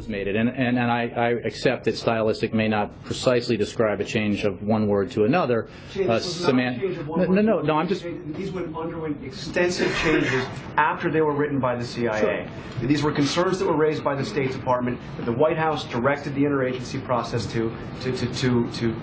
has made it, and I accept that stylistic may not precisely describe a change of one word to another. No, I'm just... These would underwent extensive changes after they were written by the CIA. Sure. These were concerns that were raised by the State Department that the White House directed the interagency process to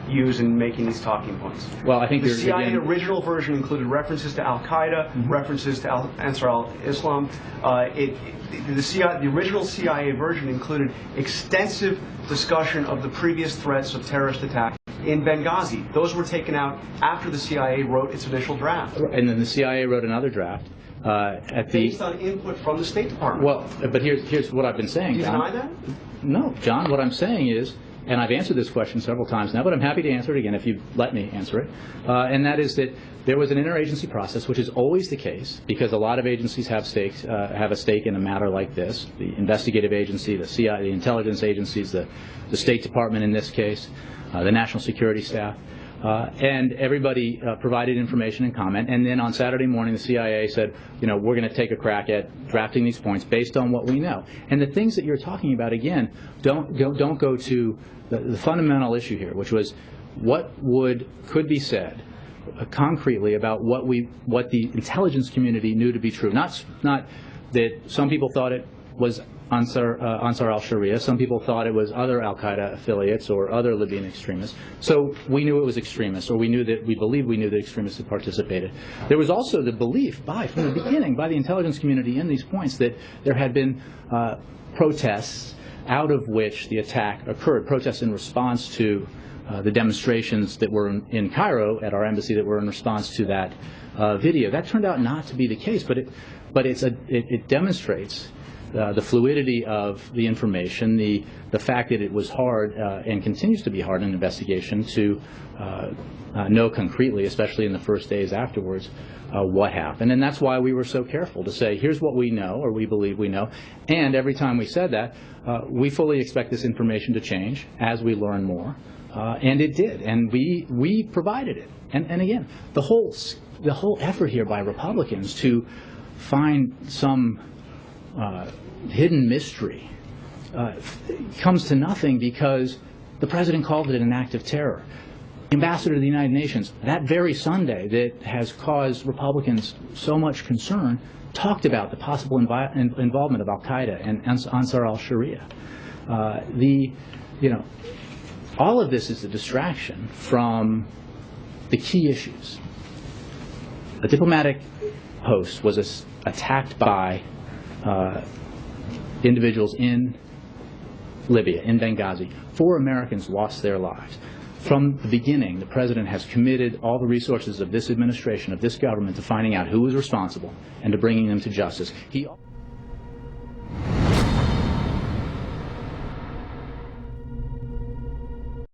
use in making these talking points. Well, I think the CIA original version included references to Al-Qaeda, references to Ansar al-Islam. The original CIA version included extensive discussion of the previous threats of terrorist attack in Benghazi. Those were taken out after the CIA wrote its initial draft. And then the CIA wrote another draft. Based on input from the State Department. Well, but here's what I've been saying, Do you John. deny that? No, John, what I'm saying is, and I've answered this question several times now, but I'm happy to answer it again if you let me answer it, and that is that there was an interagency process, which is always the case, because a lot of agencies have a stake in a matter like this. The investigative agency, the CIA, the intelligence agencies, the State Department in this case, the national security staff. And everybody provided information and comment, and then on Saturday morning the CIA said, we're going to take a crack at drafting these points based on what we know. And the things that you're talking about, again, don't go to the fundamental issue here, which was what could be said concretely about what the intelligence community knew to be true. Not that some people thought it was Ansar al-Sharia. Some people thought it was other al-Qaeda affiliates or other Libyan extremists. So we knew it was extremists, or we believed we knew that extremists had participated. There was also the belief from the beginning by the intelligence community in these points that there had been protests out of which the attack occurred, protests in response to the demonstrations that were in Cairo at our embassy that were in response to that video. That turned out not to be the case, but it demonstrates the fluidity of the information, the fact that it was hard and continues to be hard in an investigation to know concretely, especially in the first days afterwards, what happened. And that's why we were so careful to say, here's what we know, or we believe we know. And every time we said that, we fully expect this information to change as we learn more. And it did, and we provided it. And again, the whole effort here by Republicans to find some hidden mystery comes to nothing because the president called it an act of terror. The ambassador to the United Nations, that very Sunday that has caused Republicans so much concern, talked about the possible involvement of Al-Qaeda and Ansar al-Sharia. All of this is a distraction from the key issues. A diplomatic post was attacked by individuals in Libya, in Benghazi. 4 Americans lost their lives. From the beginning, the president has committed all the resources of this administration, of this government, to finding out who was responsible and to bringing them to justice. He